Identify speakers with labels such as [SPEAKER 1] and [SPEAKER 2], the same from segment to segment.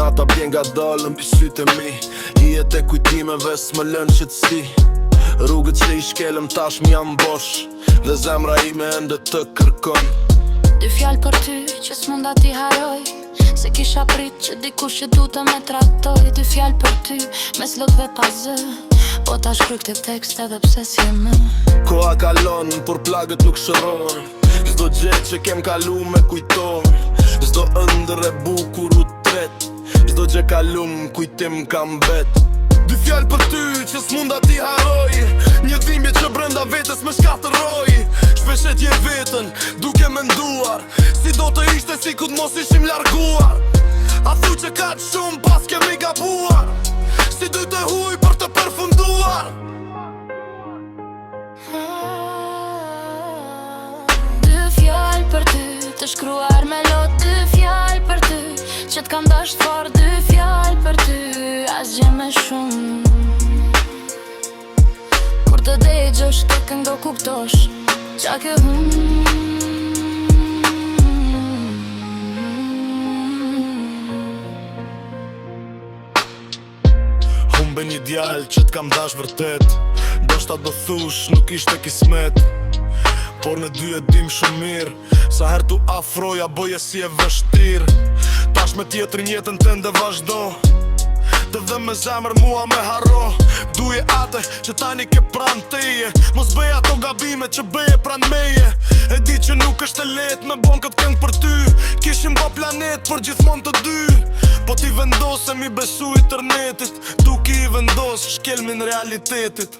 [SPEAKER 1] Gjunata bjen nga dalën mbi sytë e mi. Hijet e kujtimeve s'më lën qetësi. Rrugët që I shkelëm tash m'jam bosh, dhe zemra ime ende të kërkon.
[SPEAKER 2] Dy fjallë për ty që s'munda t'i haroj, se kisha prit që dikush që du të me traktoj. Dy fjallë për ty mes lotve pa zë, po ta shkryj këtë tekst edhe pse si e më.
[SPEAKER 1] Koha kalon, por plagët nuk shëron. Çdo gjë që kem kalu me kujton. Çdo ëndër e bukur u tret. Çdo gjë kalum kujtim kam bet. Dy fjallë për ty që s'munda t'i haroj, një dhimbje që brenda vetes me shkatërroj. Shpeshet je vetën duke menduar, si do të ishte si ku t'mos ishim larguar. A thu që ka të shumë pas kemi gabuar, si dy të huj për të përfunduar.
[SPEAKER 2] Dy fjallë për ty të shkruar me lot. Dy fjallë për ty që t'kam dasht fort. Dy fjallë për ty asgjë me shumë. Kur të degjosh të këndo kuptosh qa ke
[SPEAKER 1] Humbe një djallë që t'kam dash vërtet, ndoshta do thush nuk ishte kismet. Por në dy e dim shumë mirë, sa her tu afroja boje si e vështir. Tash me tjetrin jetën tënde vazhdo, të dhe me zemër mua me haro. Duje ate që tani ke pran teje, mos bëj ato gabime që bëje pran meje. E di që nuk është e let me bon këtë këngë për ty, kishim ba planet për gjithmon të dy. Po ti vendosem I besu internetit, tu ki I vendos shkelmin realitetit.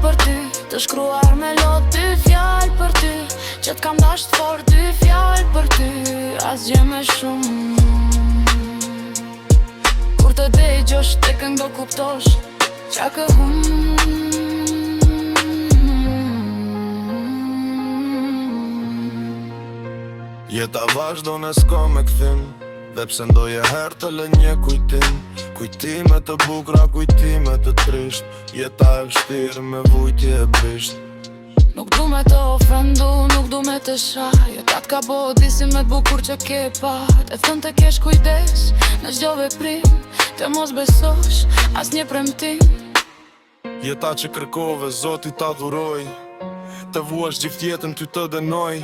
[SPEAKER 2] Për ty të shkruar me lot. Dy fjallë për ty që t'kam dasht fort. Dy fjallë për ty asgjë me shumë. Kur të degjosh të këndo kuptosh qa ke
[SPEAKER 1] Jeta vazhdo në s'ka me këthim, dhe pse ndoje her të lë një kujtim. Kujtime të bukra, kujtime të trisht. Jeta e vështirë me vujtje e bisht.
[SPEAKER 2] Nuk du me të ofendu, nuk du me të shaj. Jeta t'ka bo disi me t'bukur që ke pa. Të thënë të kesh kujdes në çdo veprim, të mos besosh as një premtim.
[SPEAKER 1] Jeta që kërkove, Zoti ta dhuroj, të vuash gjithë jetën ty të dënoj.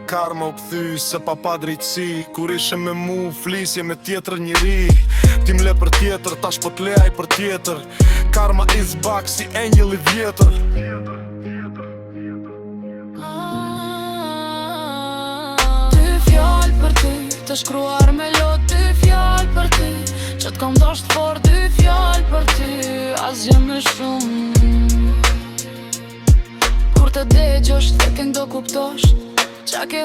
[SPEAKER 1] Karma u kthy se pa drejtësi, kur ishe me mu flisje me tjetër njëri. Ti m'le për tjetër, tash po t'leaj për tjetër. Karma is back si engjëll I vjetër.
[SPEAKER 2] Dy fjallë për ty të shkruar me lot. Dy fjallë për ty që t'kam dasht fort. Dy fjallë për ty asgjë me shumë. Kur të degjosh të këndo kuptosh qa ke